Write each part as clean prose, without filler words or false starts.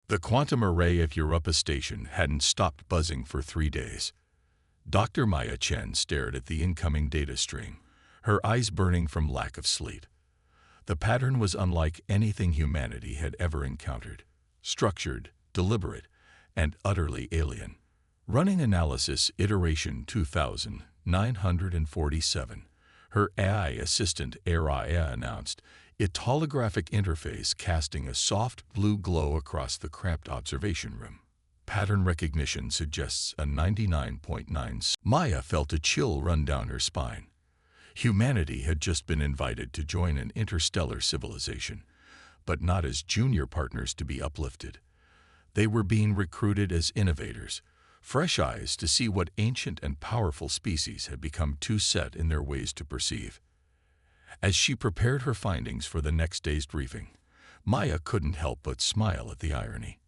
The quantum array at Europa Station hadn't stopped buzzing for 3 days. Dr. Maya Chen stared at the incoming data stream, her eyes burning from lack of sleep. The pattern was unlike anything humanity had ever encountered. Structured, deliberate, and utterly alien. Running analysis iteration 2947. Her AI assistant Araya announced, its holographic interface casting a soft blue glow across the cramped observation room. Pattern recognition suggests a 99.9. Maya felt a chill run down her spine. Humanity had just been invited to join an interstellar civilization, but not as junior partners to be uplifted. They were being recruited as innovators, fresh eyes to see what ancient and powerful species had become too set in their ways to perceive. As she prepared her findings for the next day's briefing, Maya couldn't help but smile at the irony.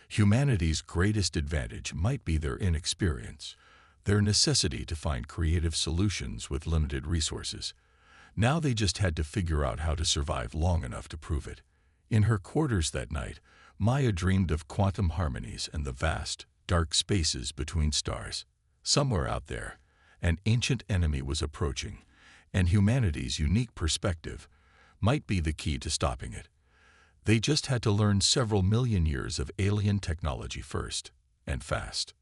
Humanity's greatest advantage might be their inexperience, their necessity to find creative solutions with limited resources. Now they just had to figure out how to survive long enough to prove it. In her quarters that night, Maya dreamed of quantum harmonies and the vast, dark spaces between stars. Somewhere out there, an ancient enemy was approaching, and humanity's unique perspective might be the key to stopping it. They just had to learn several million years of alien technology first, and fast.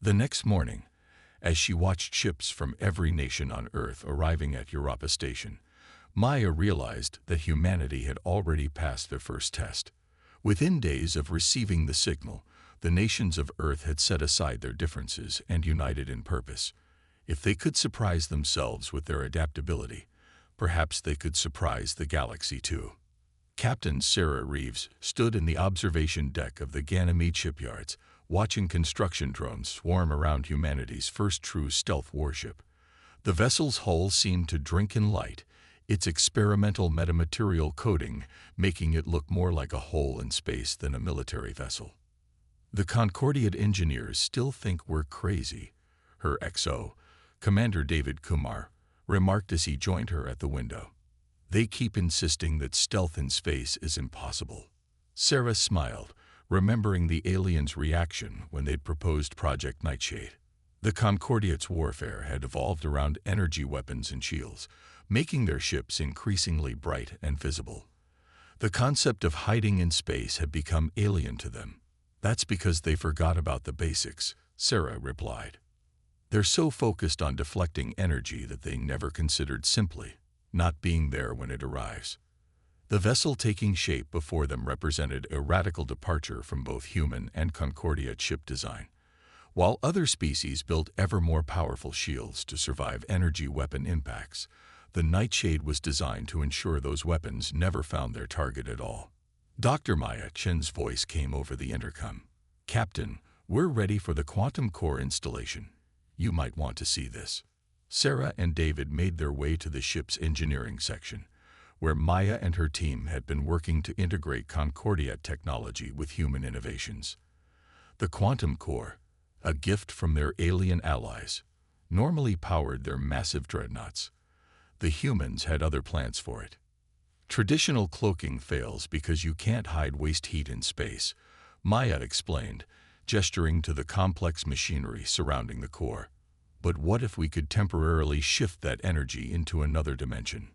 The next morning, as she watched ships from every nation on Earth arriving at Europa Station, Maya realized that humanity had already passed their first test. Within days of receiving the signal, the nations of Earth had set aside their differences and united in purpose. If they could surprise themselves with their adaptability, perhaps they could surprise the galaxy too. Captain Sarah Reeves stood in the observation deck of the Ganymede shipyards, watching construction drones swarm around humanity's first true stealth warship. The vessel's hull seemed to drink in light, its experimental metamaterial coating making it look more like a hole in space than a military vessel. The Concordia engineers still think we're crazy, her XO, Commander David Kumar, remarked as he joined her at the window. They keep insisting that stealth in space is impossible. Sarah smiled, remembering the aliens' reaction when they'd proposed Project Nightshade. The Concordia's warfare had evolved around energy weapons and shields, making their ships increasingly bright and visible. The concept of hiding in space had become alien to them. That's because they forgot about the basics, Sarah replied. They're so focused on deflecting energy that they never considered simply not being there when it arrives. The vessel taking shape before them represented a radical departure from both human and Concordia ship design. While other species built ever more powerful shields to survive energy weapon impacts, the Nightshade was designed to ensure those weapons never found their target at all. Dr. Maya Chen's voice came over the intercom. "Captain, we're ready for the quantum core installation. You might want to see this." Sarah and David made their way to the ship's engineering section, where Maya and her team had been working to integrate Concordia technology with human innovations. The quantum core, a gift from their alien allies, normally powered their massive dreadnoughts. The humans had other plans for it. Traditional cloaking fails because you can't hide waste heat in space, Maya explained, gesturing to the complex machinery surrounding the core. But what if we could temporarily shift that energy into another dimension?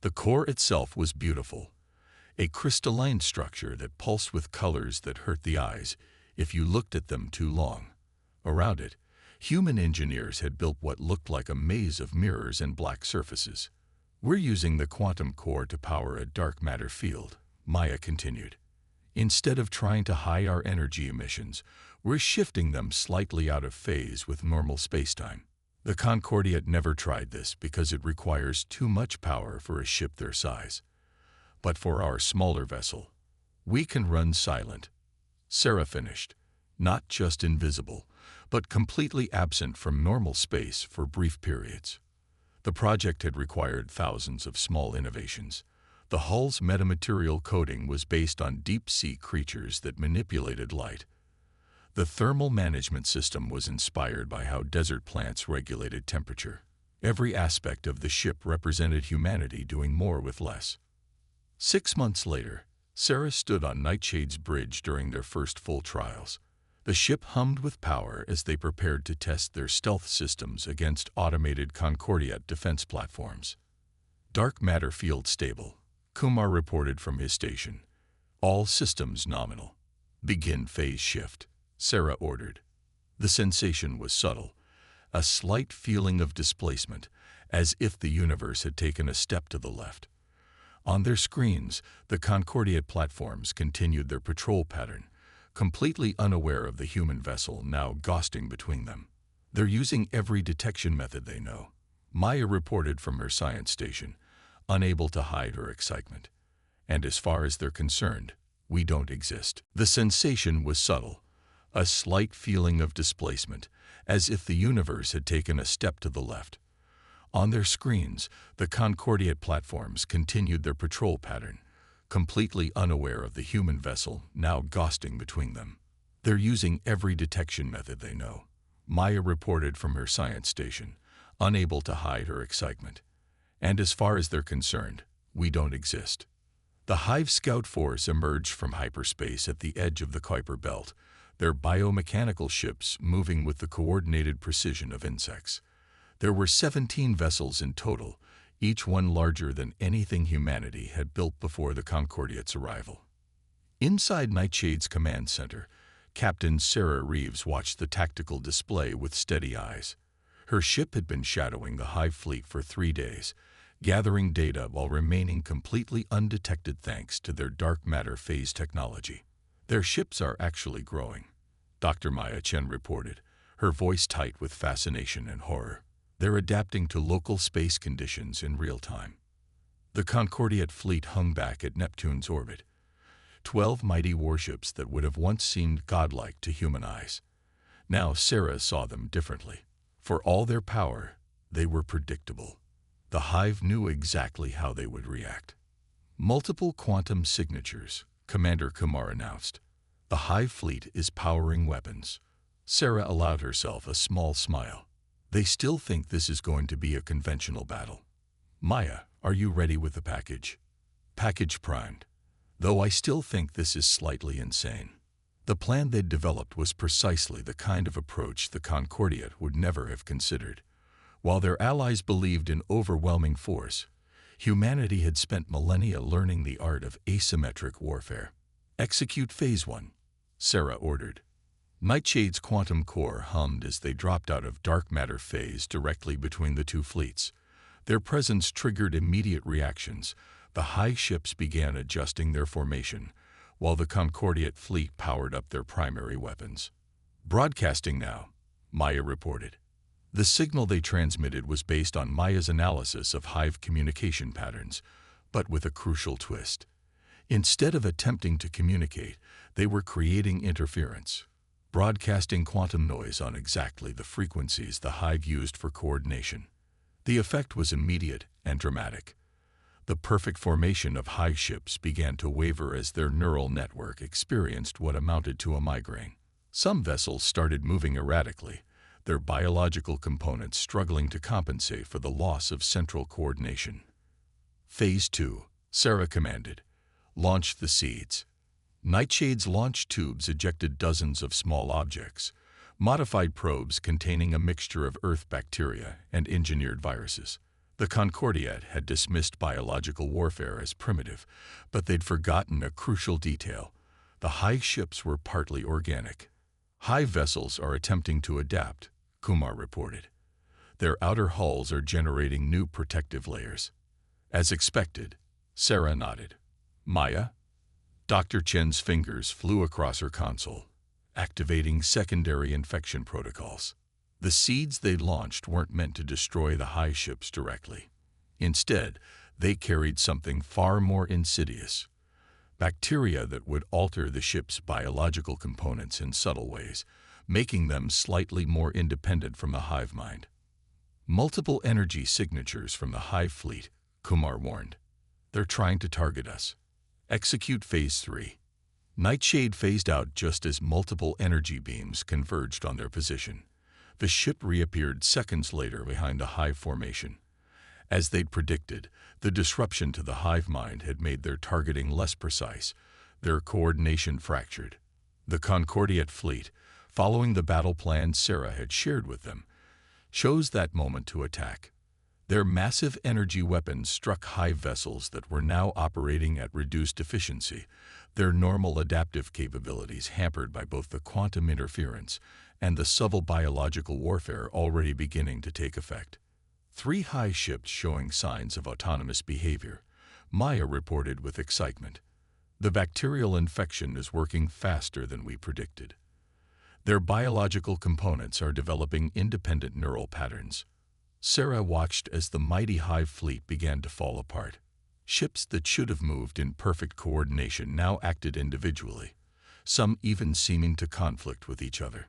The core itself was beautiful, a crystalline structure that pulsed with colors that hurt the eyes if you looked at them too long. Around it, human engineers had built what looked like a maze of mirrors and black surfaces. "We're using the quantum core to power a dark matter field," Maya continued. "Instead of trying to hide our energy emissions, we're shifting them slightly out of phase with normal spacetime. The Concordia never tried this because it requires too much power for a ship their size. But for our smaller vessel, we can run silent." Sarah finished, not just invisible, but completely absent from normal space for brief periods. The project had required thousands of small innovations. The hull's metamaterial coating was based on deep-sea creatures that manipulated light. The thermal management system was inspired by how desert plants regulated temperature. Every aspect of the ship represented humanity doing more with less. 6 months later, Sarah stood on Nightshade's bridge during their first full trials. The ship hummed with power as they prepared to test their stealth systems against automated Concordia defense platforms. Dark matter field stable, Kumar reported from his station. All systems nominal. Begin phase shift, Sarah ordered. The sensation was subtle, a slight feeling of displacement, as if the universe had taken a step to the left. On their screens, the Concordia platforms continued their patrol pattern, completely unaware of the human vessel now ghosting between them. They're using every detection method they know, Maya reported from her science station, unable to hide her excitement. And as far as they're concerned, we don't exist. The sensation was subtle, a slight feeling of displacement, as if the universe had taken a step to the left. On their screens, the Concordia platforms continued their patrol pattern, completely unaware of the human vessel now ghosting between them. They're using every detection method they know, Maya reported from her science station, unable to hide her excitement. And as far as they're concerned, we don't exist. The Hive Scout Force emerged from hyperspace at the edge of the Kuiper Belt, their biomechanical ships moving with the coordinated precision of insects. There were 17 vessels in total, each one larger than anything humanity had built before the Concordia's arrival. Inside Nightshade's command center, Captain Sarah Reeves watched the tactical display with steady eyes. Her ship had been shadowing the Hive fleet for 3 days, gathering data while remaining completely undetected thanks to their dark matter phase technology. Their ships are actually growing, Dr. Maya Chen reported, her voice tight with fascination and horror. They're adapting to local space conditions in real time. The Concordia fleet hung back at Neptune's orbit, 12 mighty warships that would have once seemed godlike to human eyes. Now Sarah saw them differently. For all their power, they were predictable. The Hive knew exactly how they would react. Multiple quantum signatures, Commander Kumar announced. The Hive fleet is powering weapons. Sarah allowed herself a small smile. They still think this is going to be a conventional battle. Maya, are you ready with the package? Package primed. Though I still think this is slightly insane. The plan they'd developed was precisely the kind of approach the Concordia would never have considered. While their allies believed in overwhelming force, humanity had spent millennia learning the art of asymmetric warfare. Execute Phase 1, Sarah ordered. Nightshade's quantum core hummed as they dropped out of dark matter phase directly between the two fleets. Their presence triggered immediate reactions. The Hive ships began adjusting their formation, while the Concordia fleet powered up their primary weapons. Broadcasting now, Maya reported. The signal they transmitted was based on Maya's analysis of Hive communication patterns, but with a crucial twist. Instead of attempting to communicate, they were creating interference, broadcasting quantum noise on exactly the frequencies the Hive used for coordination. The effect was immediate and dramatic. The perfect formation of Hive ships began to waver as their neural network experienced what amounted to a migraine. Some vessels started moving erratically, their biological components struggling to compensate for the loss of central coordination. Phase 2, Sarah commanded. Launch the seeds. Nightshade's launch tubes ejected dozens of small objects, modified probes containing a mixture of Earth bacteria and engineered viruses. The Concordia had dismissed biological warfare as primitive, but they'd forgotten a crucial detail. The Hive ships were partly organic. Hive vessels are attempting to adapt, Kumar reported. Their outer hulls are generating new protective layers. As expected, Sarah nodded. Maya? Dr. Chen's fingers flew across her console, activating secondary infection protocols. The seeds they launched weren't meant to destroy the Hive ships directly. Instead, they carried something far more insidious. Bacteria that would alter the ship's biological components in subtle ways, making them slightly more independent from the Hive mind. Multiple energy signatures from the Hive fleet, Kumar warned. They're trying to target us. Execute Phase 3. Nightshade phased out just as multiple energy beams converged on their position. The ship reappeared seconds later behind a Hive formation. As they'd predicted, the disruption to the hive mind had made their targeting less precise, their coordination fractured. The Concordiate fleet, following the battle plan Sarah had shared with them, chose that moment to attack. Their massive energy weapons struck hive vessels that were now operating at reduced efficiency, their normal adaptive capabilities hampered by both the quantum interference and the subtle biological warfare already beginning to take effect. 3 hive ships showing signs of autonomous behavior, Maya reported with excitement. The bacterial infection is working faster than we predicted. Their biological components are developing independent neural patterns. Sarah watched as the mighty hive fleet began to fall apart. Ships that should have moved in perfect coordination now acted individually, some even seeming to conflict with each other.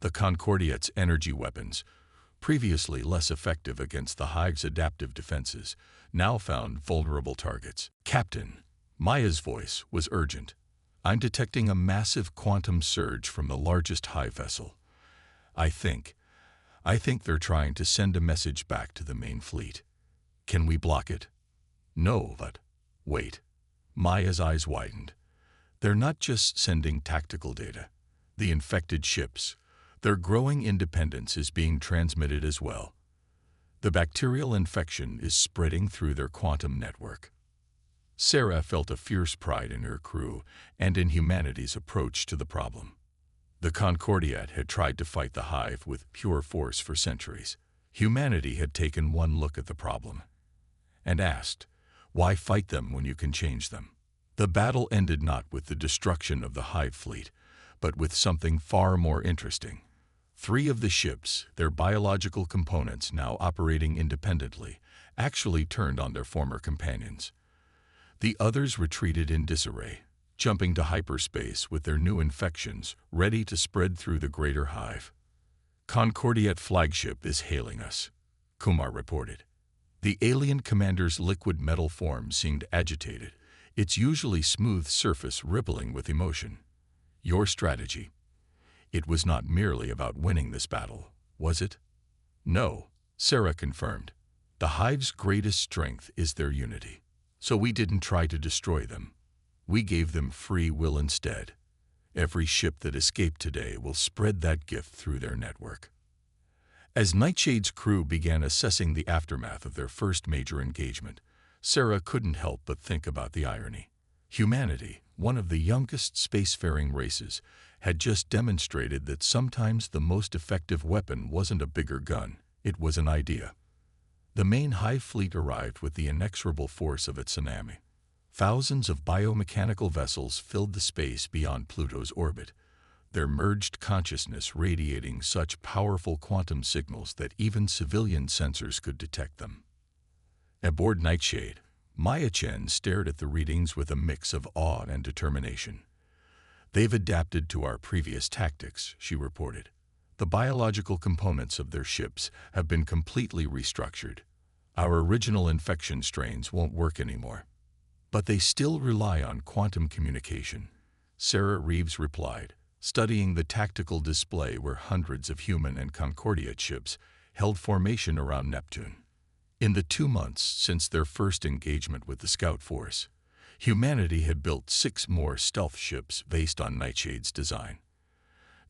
The Concordiate's energy weapons, previously less effective against the hive's adaptive defenses, now found vulnerable targets. "Captain," Maya's voice was urgent. "I'm detecting a massive quantum surge from the largest hive vessel. I think they're trying to send a message back to the main fleet. Can we block it?" "No, but..." "Wait." Maya's eyes widened. "They're not just sending tactical data. The infected ships, their growing independence is being transmitted as well. The bacterial infection is spreading through their quantum network." Sarah felt a fierce pride in her crew and in humanity's approach to the problem. The Concordiate had tried to fight the hive with pure force for centuries. Humanity had taken one look at the problem and asked, why fight them when you can change them? The battle ended not with the destruction of the hive fleet, but with something far more interesting. 3 of the ships, their biological components now operating independently, actually turned on their former companions. The others retreated in disarray, jumping to hyperspace with their new infections ready to spread through the greater hive. "Concordiate flagship is hailing us," Kumar reported. The alien commander's liquid metal form seemed agitated, its usually smooth surface rippling with emotion. "Your strategy. It was not merely about winning this battle, was it?" "No," Sarah confirmed. "The hive's greatest strength is their unity. So we didn't try to destroy them. We gave them free will instead. Every ship that escaped today will spread that gift through their network." As Nightshade's crew began assessing the aftermath of their first major engagement, Sarah couldn't help but think about the irony. Humanity, one of the youngest spacefaring races, had just demonstrated that sometimes the most effective weapon wasn't a bigger gun, it was an idea. The main hive fleet arrived with the inexorable force of a tsunami. Thousands of biomechanical vessels filled the space beyond Pluto's orbit, their merged consciousness radiating such powerful quantum signals that even civilian sensors could detect them. Aboard Nightshade, Maya Chen stared at the readings with a mix of awe and determination. "They've adapted to our previous tactics," she reported. "The biological components of their ships have been completely restructured. Our original infection strains won't work anymore." "But they still rely on quantum communication," Sarah Reeves replied, studying the tactical display where hundreds of human and Concordiate ships held formation around Neptune. In the 2 months since their first engagement with the Scout Force, humanity had built 6 more stealth ships based on Nightshade's design.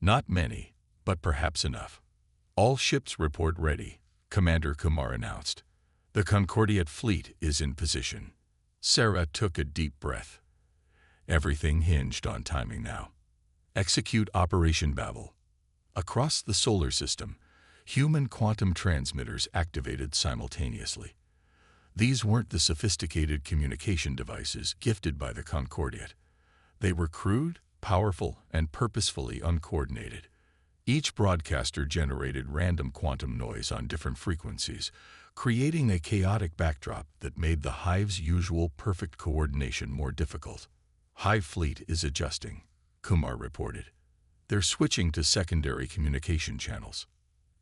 "Not many, but perhaps enough." "All ships report ready," Commander Kumar announced. "The Concordiate fleet is in position." Sarah took a deep breath. Everything hinged on timing now. Execute Operation Babel. Across the solar system, human quantum transmitters activated simultaneously. These weren't the sophisticated communication devices gifted by the Concordiate. They were crude, powerful, and purposefully uncoordinated. Each broadcaster generated random quantum noise on different frequencies, creating a chaotic backdrop that made the hive's usual perfect coordination more difficult. "Hive fleet is adjusting," Kumar reported. "They're switching to secondary communication channels."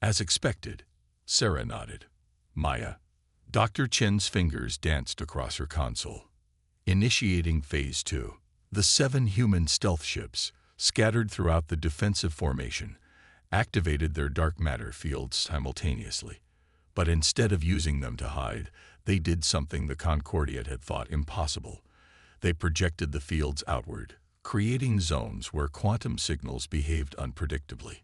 "As expected," Sarah nodded. "Maya." Dr. Chen's fingers danced across her console. "Initiating Phase 2. The 7 human stealth ships, scattered throughout the defensive formation, activated their dark matter fields simultaneously. But instead of using them to hide, they did something the Concordia had thought impossible. They projected the fields outward, creating zones where quantum signals behaved unpredictably.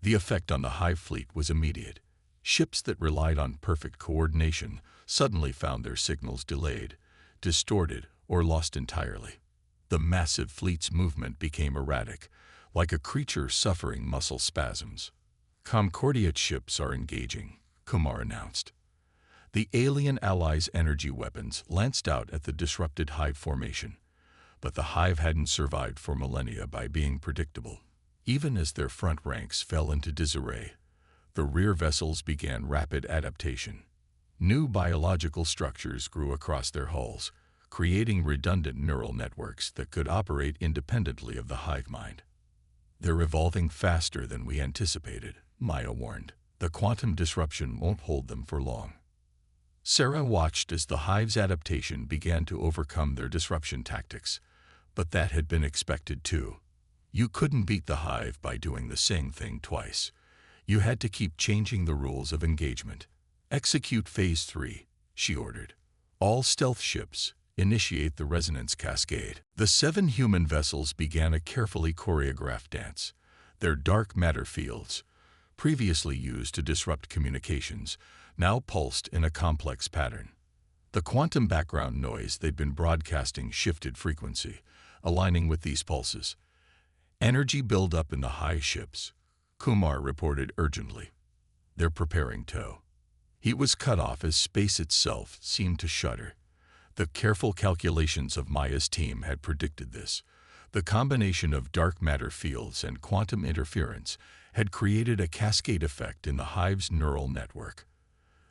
The effect on the Hive fleet was immediate. Ships that relied on perfect coordination suddenly found their signals delayed, distorted, or lost entirely. The massive fleet's movement became erratic, like a creature suffering muscle spasms. Concordia ships are engaging, Kumar announced. The alien allies' energy weapons lanced out at the disrupted Hive formation, but the Hive hadn't survived for millennia by being predictable. Even as their front ranks fell into disarray, the rear vessels began rapid adaptation. New biological structures grew across their hulls, creating redundant neural networks that could operate independently of the hive mind. "They're evolving faster than we anticipated," Maya warned. "The quantum disruption won't hold them for long." Sarah watched as the hive's adaptation began to overcome their disruption tactics, but that had been expected too. You couldn't beat the hive by doing the same thing twice. You had to keep changing the rules of engagement. "Execute Phase 3, she ordered. "All stealth ships, initiate the resonance cascade." The 7 human vessels began a carefully choreographed dance. Their dark matter fields, previously used to disrupt communications, now pulsed in a complex pattern. The quantum background noise they'd been broadcasting shifted frequency, aligning with these pulses. "Energy buildup in the Hive ships," Kumar reported urgently. "They're preparing tow." He was cut off as space itself seemed to shudder. The careful calculations of Maya's team had predicted this. The combination of dark matter fields and quantum interference had created a cascade effect in the Hive's neural network.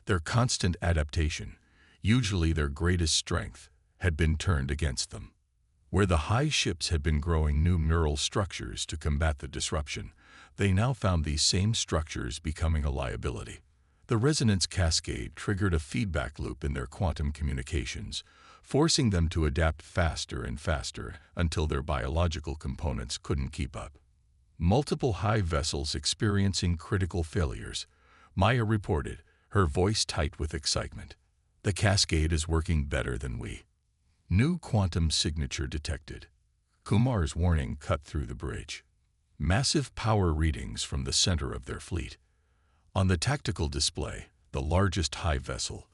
Their constant adaptation, usually their greatest strength, had been turned against them. Where the Hive ships had been growing new neural structures to combat the disruption, they now found these same structures becoming a liability. The resonance cascade triggered a feedback loop in their quantum communications, forcing them to adapt faster and faster until their biological components couldn't keep up. Multiple Hive vessels experiencing critical failures, Maya reported, her voice tight with excitement. "The cascade is working better than we." New quantum signature detected. Kumar's warning cut through the bridge. Massive power readings from the center of their fleet. On the tactical display, the largest Hive vessel,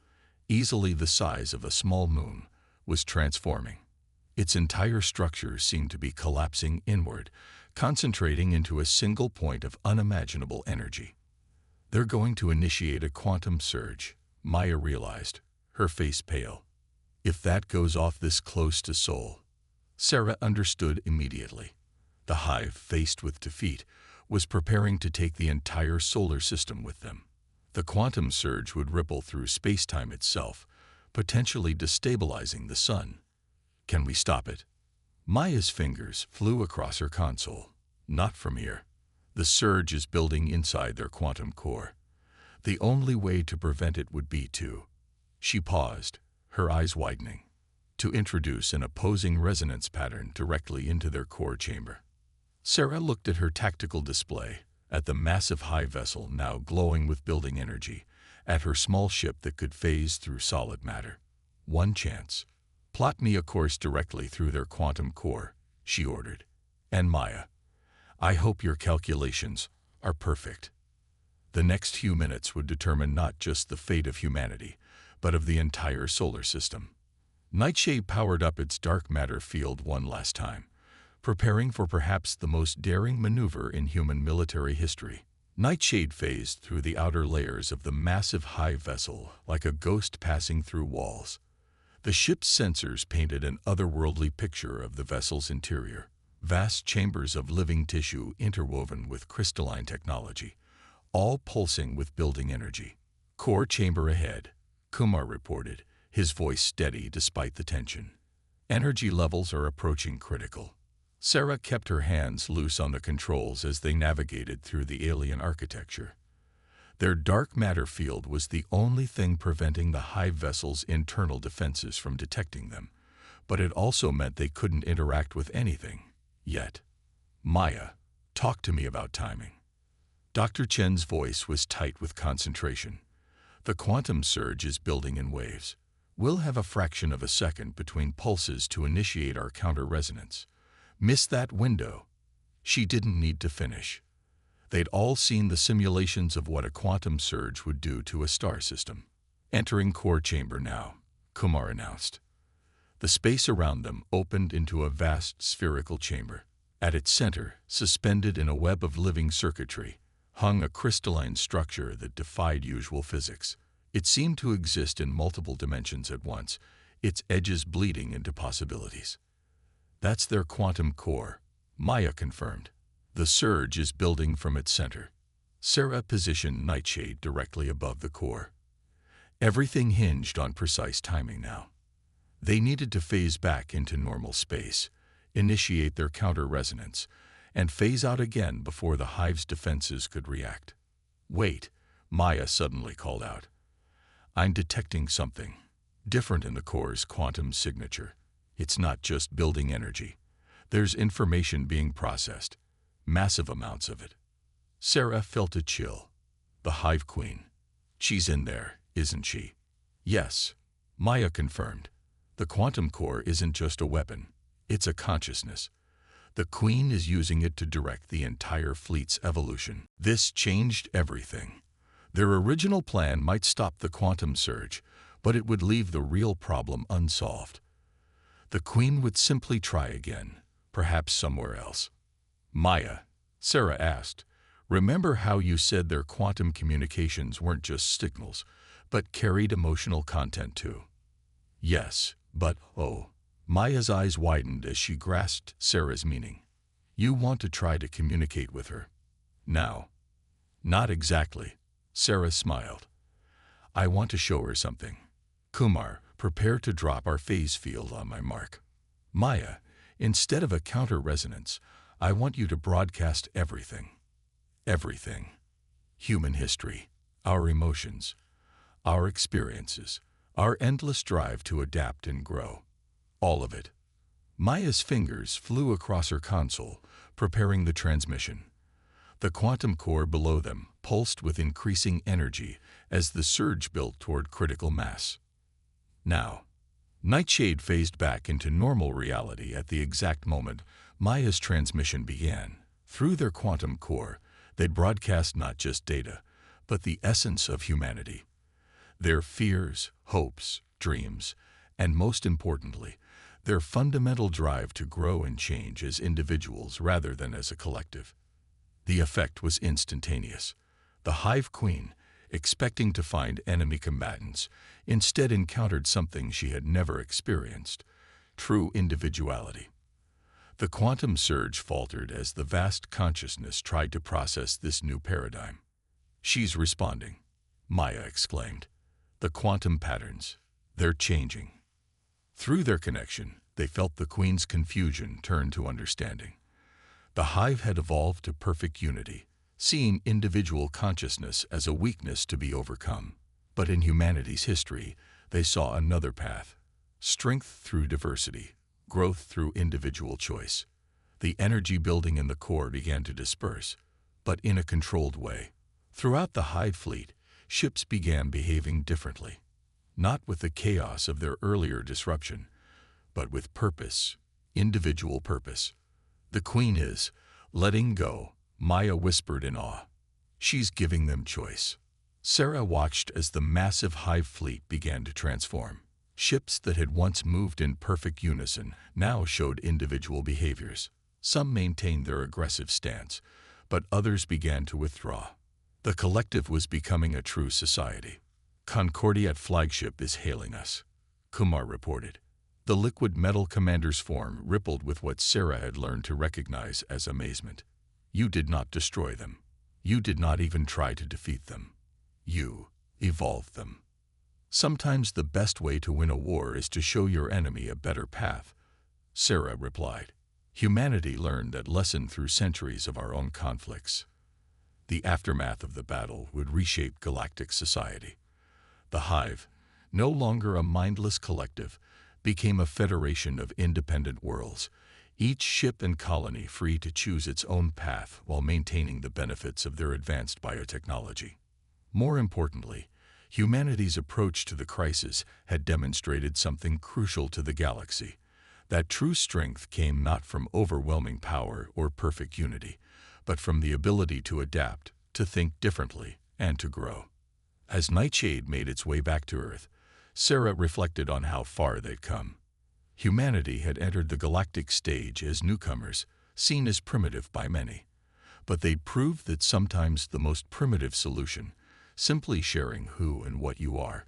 easily the size of a small moon, was transforming. Its entire structure seemed to be collapsing inward, concentrating into a single point of unimaginable energy. "They're going to initiate a quantum surge," Maya realized, her face pale. "If that goes off this close to Sol." Sarah understood immediately. The Hive, faced with defeat, was preparing to take the entire solar system with them. The quantum surge would ripple through space-time itself, potentially destabilizing the sun. "Can we stop it?" Maya's fingers flew across her console. "Not from here. The surge is building inside their quantum core. The only way to prevent it would be to—" She paused, her eyes widening. "To introduce an opposing resonance pattern directly into their core chamber." Sarah looked at her tactical display, at the massive Hive vessel now glowing with building energy, at her small ship that could phase through solid matter. "One chance. Plot me a course directly through their quantum core," she ordered. "And Maya, I hope your calculations are perfect." The next few minutes would determine not just the fate of humanity, but of the entire solar system. Nightshade powered up its dark matter field one last time, preparing for perhaps the most daring maneuver in human military history. Nightshade phased through the outer layers of the massive Hive vessel like a ghost passing through walls. The ship's sensors painted an otherworldly picture of the vessel's interior, vast chambers of living tissue interwoven with crystalline technology, all pulsing with building energy. "Core chamber ahead," Kumar reported, his voice steady despite the tension. "Energy levels are approaching critical." Sarah kept her hands loose on the controls as they navigated through the alien architecture. Their dark matter field was the only thing preventing the Hive vessel's internal defenses from detecting them, but it also meant they couldn't interact with anything, yet. "Maya, talk to me about timing." Dr. Chen's voice was tight with concentration. The quantum surge is building in waves. We'll have a fraction of a second between pulses to initiate our counter-resonance. Miss that window. She didn't need to finish. They'd all seen the simulations of what a quantum surge would do to a star system. Entering core chamber now, Kumar announced. The space around them opened into a vast spherical chamber. At its center, suspended in a web of living circuitry, hung a crystalline structure that defied usual physics. It seemed to exist in multiple dimensions at once, its edges bleeding into possibilities. That's their quantum core, Maya confirmed. The surge is building from its center. Sarah positioned Nightshade directly above the core. Everything hinged on precise timing now. They needed to phase back into normal space, initiate their counter-resonance, and phase out again before the hive's defenses could react. Wait, Maya suddenly called out. I'm detecting something different in the core's quantum signature. It's not just building energy. There's information being processed, massive amounts of it. Sarah felt a chill. The Hive Queen. She's in there, isn't she? Yes, Maya confirmed. The quantum core isn't just a weapon. It's a consciousness. The Queen is using it to direct the entire fleet's evolution. This changed everything. Their original plan might stop the quantum surge, but it would leave the real problem unsolved. The Queen would simply try again, perhaps somewhere else. Maya, Sarah asked, remember how you said their quantum communications weren't just signals, but carried emotional content too? Yes, but Maya's eyes widened as she grasped Sarah's meaning. You want to try to communicate with her? Now? Not exactly, Sarah smiled. I want to show her something. Kumar, prepare to drop our phase field on my mark. Maya, instead of a counter-resonance, I want you to broadcast everything. Everything. Human history, our emotions, our experiences, our endless drive to adapt and grow. All of it. Maya's fingers flew across her console, preparing the transmission. The quantum core below them pulsed with increasing energy as the surge built toward critical mass. Now, Nightshade phased back into normal reality at the exact moment Maya's transmission began. Through their quantum core, they'd broadcast not just data, but the essence of humanity. Their fears, hopes, dreams, and most importantly, their fundamental drive to grow and change as individuals rather than as a collective. The effect was instantaneous. The Hive Queen, expecting to find enemy combatants, instead encountered something she had never experienced: true individuality. The quantum surge faltered as the vast consciousness tried to process this new paradigm. She's responding, Maya exclaimed. The quantum patterns, they're changing. Through their connection, they felt the Queen's confusion turn to understanding. The Hive had evolved to perfect unity, seeing individual consciousness as a weakness to be overcome. But in humanity's history, they saw another path: strength through diversity, growth through individual choice. The energy building in the core began to disperse, but in a controlled way. Throughout the Hive fleet, ships began behaving differently. Not with the chaos of their earlier disruption, but with purpose, individual purpose. The Queen is letting go, Maya whispered in awe. She's giving them choice. Sarah watched as the massive Hive fleet began to transform. Ships that had once moved in perfect unison now showed individual behaviors. Some maintained their aggressive stance, but others began to withdraw. The collective was becoming a true society. Concordia flagship is hailing us, Kumar reported. The liquid metal commander's form rippled with what Sarah had learned to recognize as amazement. You did not destroy them. You did not even try to defeat them. You evolved them. Sometimes the best way to win a war is to show your enemy a better path, Sarah replied. Humanity learned that lesson through centuries of our own conflicts. The aftermath of the battle would reshape galactic society. The Hive, no longer a mindless collective, became a federation of independent worlds, each ship and colony free to choose its own path while maintaining the benefits of their advanced biotechnology. More importantly, Humanity's approach to the crisis had demonstrated something crucial to the galaxy. That true strength came not from overwhelming power or perfect unity, but from the ability to adapt, to think differently, and to grow. As Nightshade made its way back to Earth, Sarah reflected on how far they'd come. Humanity had entered the galactic stage as newcomers, seen as primitive by many. But they'd proved that sometimes the most primitive solution, simply sharing who and what you are,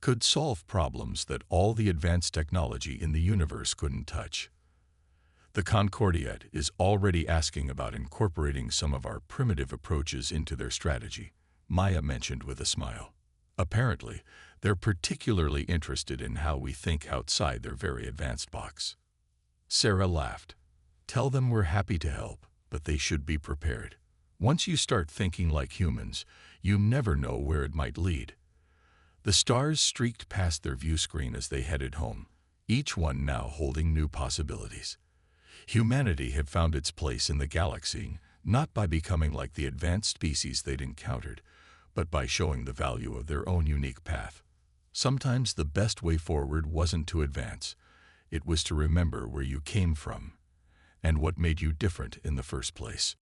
could solve problems that all the advanced technology in the universe couldn't touch. The Concordiat is already asking about incorporating some of our primitive approaches into their strategy, Maya mentioned with a smile. Apparently, they're particularly interested in how we think outside their very advanced box. Sarah laughed. Tell them we're happy to help, but they should be prepared. Once you start thinking like humans, you never know where it might lead. The stars streaked past their view screen as they headed home, each one now holding new possibilities. Humanity had found its place in the galaxy, not by becoming like the advanced species they'd encountered, but by showing the value of their own unique path. Sometimes the best way forward wasn't to advance. It was to remember where you came from and what made you different in the first place.